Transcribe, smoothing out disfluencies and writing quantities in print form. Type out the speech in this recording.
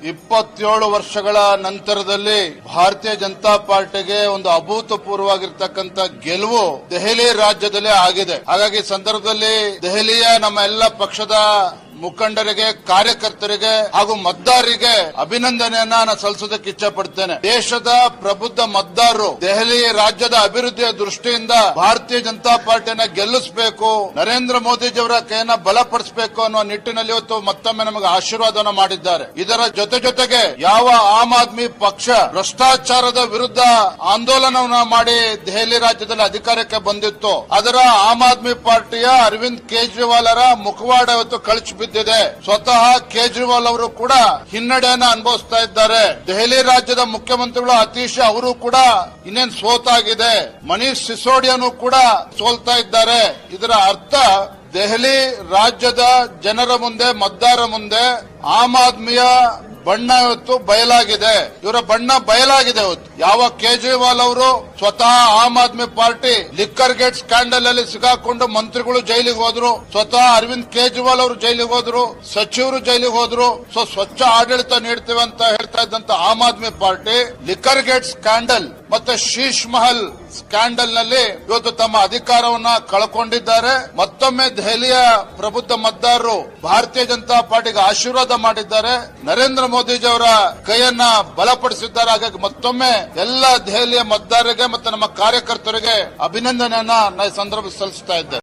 27 ವರ್ಷಗಳ ನಂತರದಲ್ಲಿ ಭಾರತೀಯ ಜನತಾ ಪಾರ್ಟಿಗೆ ಒಂದು ಅಭೂತಪೂರ್ವವಾಗಿರ್ತಕ್ಕಂಥ ಗೆಲುವು ದೆಹಲಿ ರಾಜ್ಯದಲ್ಲೇ ಆಗಿದೆ. ಹಾಗಾಗಿ ಸಂದರ್ಭದಲ್ಲಿ ದೆಹಲಿಯ ನಮ್ಮ ಎಲ್ಲ ಪಕ್ಷದ ಮುಖಂಡರಿಗೆ, ಕಾರ್ಯಕರ್ತರಿಗೆ ಹಾಗೂ ಮತದಾರರಿಗೆ ಅಭಿನಂದನೆಯನ್ನ ನಾನು ಸಲ್ಲಿಸೋದಕ್ಕೆ ಇಚ್ಛೆ ಪಡ್ತೇನೆ. ದೇಶದ ಪ್ರಬುದ್ಧ ಮತದಾರರು ದೆಹಲಿ ರಾಜ್ಯದ ಅಭಿವೃದ್ಧಿಯ ದೃಷ್ಟಿಯಿಂದ ಭಾರತೀಯ ಜನತಾ ಪಾರ್ಟಿಯನ್ನ ಗೆಲ್ಲಿಸಬೇಕು, ನರೇಂದ್ರ ಮೋದಿಜಿಯವರ ಕೈಯನ್ನ ಬಲಪಡಿಸಬೇಕು ಅನ್ನೋ ನಿಟ್ಟಿನಲ್ಲಿ ಇವತ್ತು ಮತ್ತೊಮ್ಮೆ ನಮಗೆ ಆಶೀರ್ವಾದವನ್ನು ಮಾಡಿದ್ದಾರೆ. ಇದರ ಜೊತೆಗೆ ಯಾವ ಆಮ್ ಆದ್ಮಿ ಪಕ್ಷ ಭ್ರಷ್ಟಾಚಾರದ ವಿರುದ್ಧ ಆಂದೋಲನವನ್ನ ಮಾಡಿ ದೆಹಲಿ ರಾಜ್ಯದಲ್ಲಿ ಅಧಿಕಾರಕ್ಕೆ ಬಂದಿತ್ತು, ಅದರ ಆಮ್ ಆದ್ಮಿ ಪಾರ್ಟಿಯ ಅರವಿಂದ್ ಕೇಜ್ರಿವಾಲ್ ಅವರ ಮುಖವಾಡ ಇವತ್ತು ಕಳಚಿ ಬಿದ್ದಿದೆ. ಸ್ವತಃ ಕೇಜ್ರಿವಾಲ್ ಅವರು ಕೂಡ ಹಿನ್ನಡೆಯನ್ನು ಅನುಭವಿಸ್ತಾ ಇದ್ದಾರೆ. ದೆಹಲಿ ರಾಜ್ಯದ ಮುಖ್ಯಮಂತ್ರಿಗಳು ಅತೀಶ್ ಅವರು ಕೂಡ ಇನ್ನೇನು ಸೋತಾಗಿದೆ. ಮನೀಶ್ ಸಿಸೋಡಿಯಾನು ಕೂಡ ಸೋಲ್ತಾ ಇದ್ದಾರೆ. ಇದರ ಅರ್ಥ ದೆಹಲಿ ರಾಜ್ಯದ ಜನರ ಮುಂದೆ, ಮತದಾರರ ಮುಂದೆ ಆಮ್ ಆದ್ಮಿಯ ಬಣ್ಣ ಇವತ್ತು ಬಯಲಾಗಿದೆ. ಇವರ ಬಣ್ಣ ಬಯಲಾಗಿದೆ. ಇವತ್ತು ಯಾವ ಕೇಜ್ರಿವಾಲ್ ಅವರು ಸ್ವತಃ Aam Aadmi party liquor gate scandal ಅಲ್ಲಿ ಸಿಗಾಕೊಂಡು ಮಂತ್ರಿಗಳು ಜೈಲಿಗೆ ಹೋದ್ರು, ಸ್ವತಃ ಅರವಿಂದ್ ಕೇಜ್ರಿವಾಲ್ ಅವರು ಜೈಲಿಗೆ ಹೋದ್ರು, ಸಚಿವರು ಜೈಲಿಗೆ ಹೋದ್ರು. ಸ್ವಚ್ಛ ಆಡಳಿತ ನೀಡ್ತೇವೆ ಅಂತ ಹೇಳ್ತಾ ಇದ್ದಂತ Aam Aadmi party liquor gate scandal ಮತ್ತೆ ಶೀಶ್ ಮಹಲ್ ಸ್ಕ್ಯಾಂಡಲ್ ನಲ್ಲಿ ಇವತ್ತು ತಮ್ಮ ಅಧಿಕಾರವನ್ನ ಕಳ್ಕೊಂಡಿದ್ದಾರೆ. ಮತ್ತೊಮ್ಮೆ ದೆಹಲಿಯ ಪ್ರಬುದ್ಧ ಮತದಾರರು ಭಾರತೀಯ ಜನತಾ ಪಾರ್ಟಿಗೆ ಆಶೀರ್ವಾದ ಮಾಡಿದ್ದಾರೆ, ನರೇಂದ್ರ ಮೋದಿಜಿ ಅವರ ಕೈಯನ್ನ ಬಲಪಡಿಸಿದ್ದಾರೆ. ಹಾಗಾಗಿ ಮತ್ತೊಮ್ಮೆ ಎಲ್ಲ ದೆಹಲಿಯ ಮತದಾರರಿಗೆ ಮತ್ತು ನಮ್ಮ ಕಾರ್ಯಕರ್ತರಿಗೆ ಅಭಿನಂದನೆಯನ್ನ ಸಂದರ್ಭ ಸಲ್ಲಿಸ್ತಾ ಇದ್ದೇನೆ.